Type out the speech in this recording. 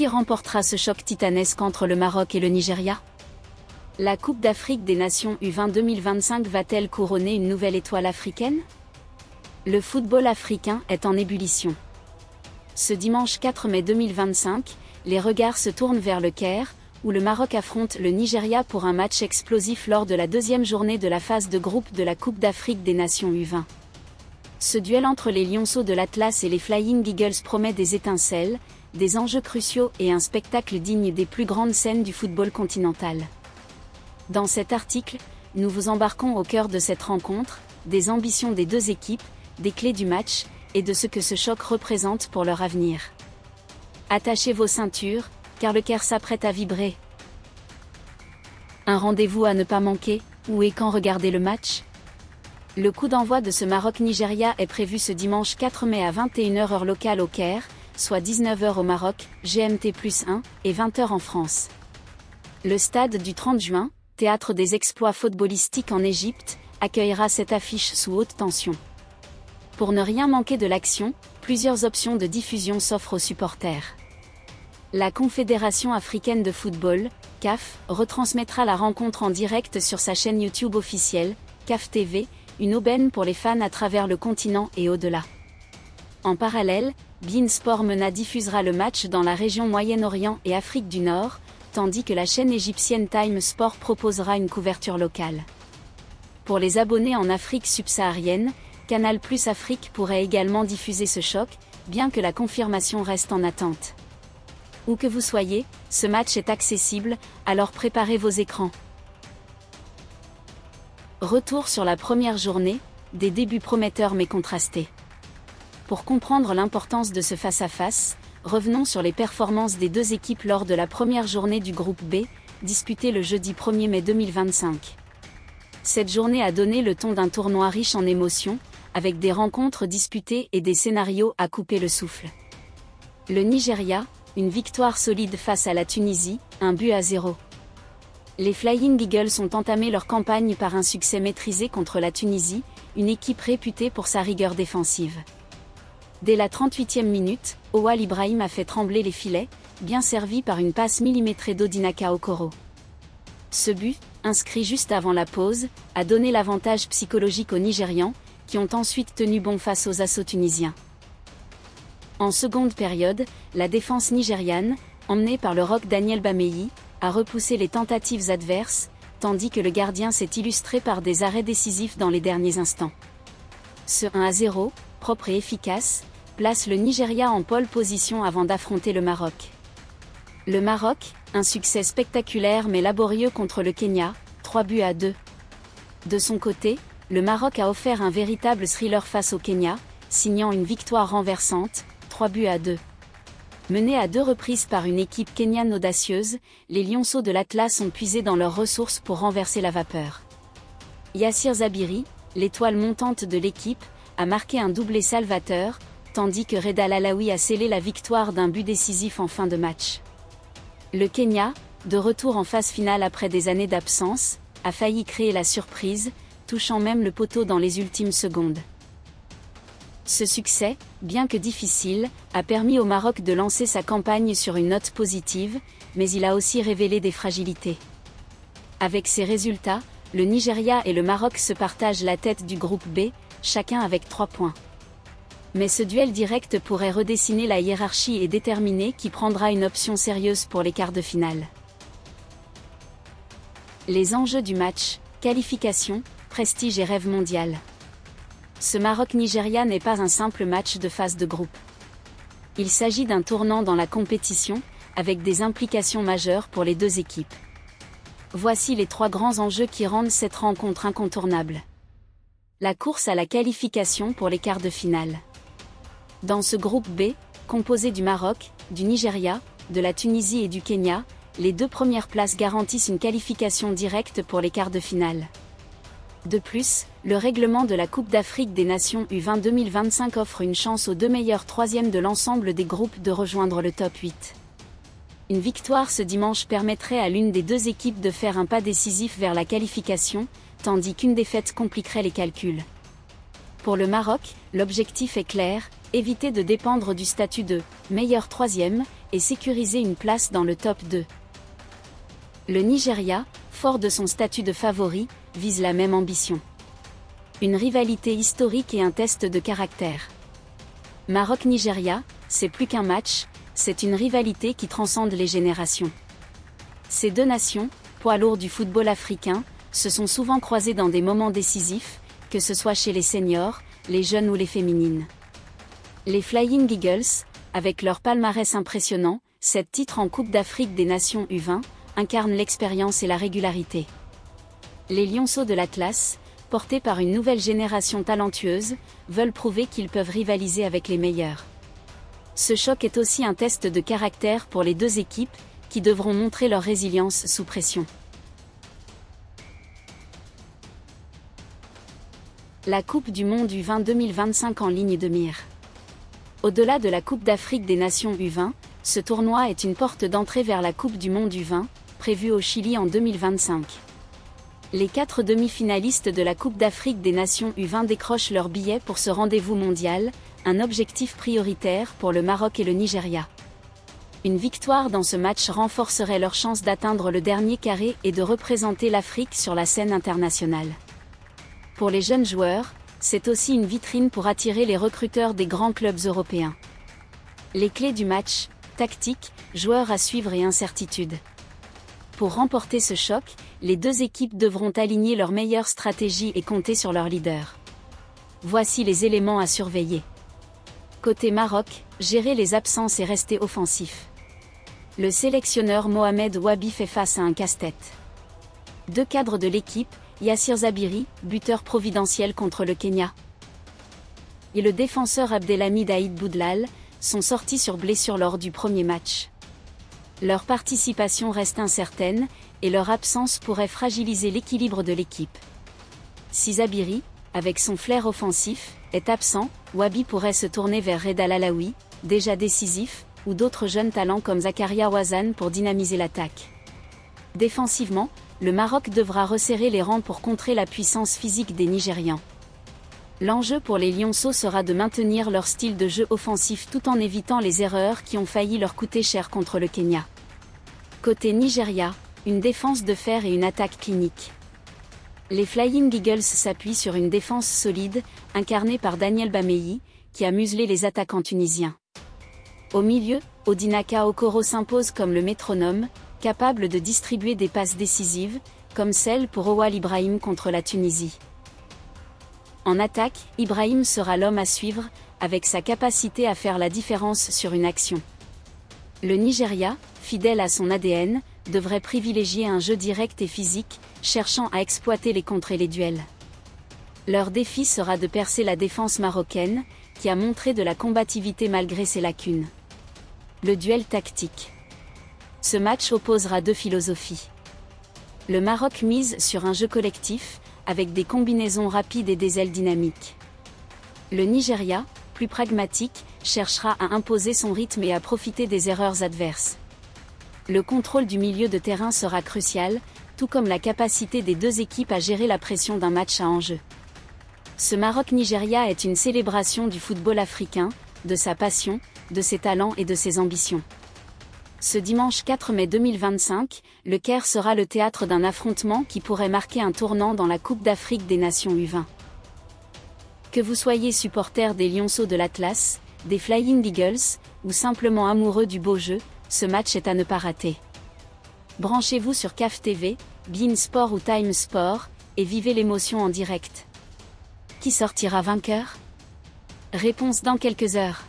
Qui remportera ce choc titanesque entre le Maroc et le Nigeria? La Coupe d'Afrique des Nations U20 2025 va-t-elle couronner une nouvelle étoile africaine? Le football africain est en ébullition. Ce dimanche 4 mai 2025, les regards se tournent vers le Caire, où le Maroc affronte le Nigeria pour un match explosif lors de la deuxième journée de la phase de groupe de la Coupe d'Afrique des Nations U20. Ce duel entre les lionceaux de l'Atlas et les Flying Eagles promet des étincelles, des enjeux cruciaux et un spectacle digne des plus grandes scènes du football continental. Dans cet article, nous vous embarquons au cœur de cette rencontre, des ambitions des deux équipes, des clés du match, et de ce que ce choc représente pour leur avenir. Attachez vos ceintures, car le Caire s'apprête à vibrer. Un rendez-vous à ne pas manquer, où et quand regarder le match? Le coup d'envoi de ce Maroc-Nigeria est prévu ce dimanche 4 mai à 21h heure locale au Caire, soit 19h au Maroc, GMT+1, et 20h en France. Le stade du 30 juin, théâtre des exploits footballistiques en Égypte, accueillera cette affiche sous haute tension. Pour ne rien manquer de l'action, plusieurs options de diffusion s'offrent aux supporters. La Confédération africaine de football, CAF, retransmettra la rencontre en direct sur sa chaîne YouTube officielle, CAF TV, une aubaine pour les fans à travers le continent et au-delà. En parallèle, beIN Sport MENA diffusera le match dans la région Moyen-Orient et Afrique du Nord, tandis que la chaîne égyptienne Time Sport proposera une couverture locale. Pour les abonnés en Afrique subsaharienne, Canal+ Afrique pourrait également diffuser ce choc, bien que la confirmation reste en attente. Où que vous soyez, ce match est accessible, alors préparez vos écrans. Retour sur la première journée, des débuts prometteurs mais contrastés. Pour comprendre l'importance de ce face-à-face, revenons sur les performances des deux équipes lors de la première journée du groupe B, disputée le jeudi 1er mai 2025. Cette journée a donné le ton d'un tournoi riche en émotions, avec des rencontres disputées et des scénarios à couper le souffle. Le Nigeria, une victoire solide face à la Tunisie, 1-0. Les Flying Eagles ont entamé leur campagne par un succès maîtrisé contre la Tunisie, une équipe réputée pour sa rigueur défensive. Dès la 38e minute, Oual Ibrahim a fait trembler les filets, bien servi par une passe millimétrée d'Odinaka Okoro. Ce but, inscrit juste avant la pause, a donné l'avantage psychologique aux Nigérians, qui ont ensuite tenu bon face aux assauts tunisiens. En seconde période, la défense nigériane, emmenée par le Roc Daniel Bameyi, a repoussé les tentatives adverses, tandis que le gardien s'est illustré par des arrêts décisifs dans les derniers instants. Ce 1-0, propre et efficace, place le Nigeria en pole position avant d'affronter le Maroc. Le Maroc, un succès spectaculaire mais laborieux contre le Kenya, 3-2. De son côté, le Maroc a offert un véritable thriller face au Kenya, signant une victoire renversante, 3-2. Menés à deux reprises par une équipe kenyane audacieuse, les lionceaux de l'Atlas ont puisé dans leurs ressources pour renverser la vapeur. Yassir Zabiri, l'étoile montante de l'équipe, a marqué un doublé salvateur, tandis que Reda Lalaoui a scellé la victoire d'un but décisif en fin de match. Le Kenya, de retour en phase finale après des années d'absence, a failli créer la surprise, touchant même le poteau dans les ultimes secondes. Ce succès, bien que difficile, a permis au Maroc de lancer sa campagne sur une note positive, mais il a aussi révélé des fragilités. Avec ces résultats, le Nigeria et le Maroc se partagent la tête du groupe B, chacun avec 3 points. Mais ce duel direct pourrait redessiner la hiérarchie et déterminer qui prendra une option sérieuse pour les quarts de finale. Les enjeux du match, qualification, prestige et rêve mondial. Ce Maroc-Nigeria n'est pas un simple match de phase de groupe. Il s'agit d'un tournant dans la compétition, avec des implications majeures pour les deux équipes. Voici les 3 grands enjeux qui rendent cette rencontre incontournable. La course à la qualification pour les quarts de finale. Dans ce groupe B, composé du Maroc, du Nigeria, de la Tunisie et du Kenya, les 2 premières places garantissent une qualification directe pour les quarts de finale. De plus, le règlement de la Coupe d'Afrique des Nations U20 2025 offre une chance aux 2 meilleurs 3e de l'ensemble des groupes de rejoindre le top 8. Une victoire ce dimanche permettrait à l'une des 2 équipes de faire un pas décisif vers la qualification, tandis qu'une défaite compliquerait les calculs. Pour le Maroc, l'objectif est clair, éviter de dépendre du statut de « meilleur 3e », et sécuriser une place dans le top 2. Le Nigeria, fort de son statut de favori, vise la même ambition. Une rivalité historique et un test de caractère. Maroc-Nigeria, c'est plus qu'un match, c'est une rivalité qui transcende les générations. Ces deux nations, poids lourds du football africain, se sont souvent croisées dans des moments décisifs, que ce soit chez les seniors, les jeunes ou les féminines. Les Flying Eagles, avec leur palmarès impressionnant, 7 titres en Coupe d'Afrique des Nations U20, incarnent l'expérience et la régularité. Les Lionceaux de l'Atlas, portés par une nouvelle génération talentueuse, veulent prouver qu'ils peuvent rivaliser avec les meilleurs. Ce choc est aussi un test de caractère pour les deux équipes, qui devront montrer leur résilience sous pression. La Coupe du Monde U20 2025 en ligne de mire. Au-delà de la Coupe d'Afrique des Nations U20, ce tournoi est une porte d'entrée vers la Coupe du Monde U20, prévue au Chili en 2025. Les 4 demi-finalistes de la Coupe d'Afrique des Nations U20 décrochent leur billet pour ce rendez-vous mondial, un objectif prioritaire pour le Maroc et le Nigeria. Une victoire dans ce match renforcerait leurs chances d'atteindre le dernier carré et de représenter l'Afrique sur la scène internationale. Pour les jeunes joueurs, c'est aussi une vitrine pour attirer les recruteurs des grands clubs européens. Les clés du match, tactique, joueurs à suivre et incertitude. Pour remporter ce choc, les deux équipes devront aligner leurs meilleures stratégies et compter sur leur leader. Voici les éléments à surveiller. Côté Maroc, gérer les absences et rester offensif. Le sélectionneur Mohamed Wabi fait face à un casse-tête. Deux cadres de l'équipe, Yassir Zabiri, buteur providentiel contre le Kenya, et le défenseur Abdelhamid Aïd Boudlal, sont sortis sur blessure lors du premier match. Leur participation reste incertaine, et leur absence pourrait fragiliser l'équilibre de l'équipe. Si Zabiri, avec son flair offensif, est absent, Wabi pourrait se tourner vers Reda Lalaoui, déjà décisif, ou d'autres jeunes talents comme Zakaria Ouazzane pour dynamiser l'attaque. Défensivement, le Maroc devra resserrer les rangs pour contrer la puissance physique des Nigérians. L'enjeu pour les Lionceaux sera de maintenir leur style de jeu offensif tout en évitant les erreurs qui ont failli leur coûter cher contre le Kenya. Côté Nigeria, une défense de fer et une attaque clinique. Les Flying Eagles s'appuient sur une défense solide, incarnée par Daniel Bameyi, qui a muselé les attaquants tunisiens. Au milieu, Odinaka Okoro s'impose comme le métronome, capable de distribuer des passes décisives, comme celle pour Oual Ibrahim contre la Tunisie. En attaque, Ibrahim sera l'homme à suivre, avec sa capacité à faire la différence sur une action. Le Nigeria, fidèle à son ADN, devrait privilégier un jeu direct et physique, cherchant à exploiter les contres et les duels. Leur défi sera de percer la défense marocaine, qui a montré de la combativité malgré ses lacunes. Le duel tactique. Ce match opposera deux philosophies. Le Maroc mise sur un jeu collectif, avec des combinaisons rapides et des ailes dynamiques. Le Nigeria, plus pragmatique, cherchera à imposer son rythme et à profiter des erreurs adverses. Le contrôle du milieu de terrain sera crucial, tout comme la capacité des deux équipes à gérer la pression d'un match à enjeu. Ce Maroc-Nigeria est une célébration du football africain, de sa passion, de ses talents et de ses ambitions. Ce dimanche 4 mai 2025, le Caire sera le théâtre d'un affrontement qui pourrait marquer un tournant dans la Coupe d'Afrique des Nations U20. Que vous soyez supporter des Lionceaux de l'Atlas, des Flying Eagles, ou simplement amoureux du beau jeu, ce match est à ne pas rater. Branchez-vous sur CAF TV, beIN Sport ou Time Sport, et vivez l'émotion en direct. Qui sortira vainqueur? Réponse dans quelques heures.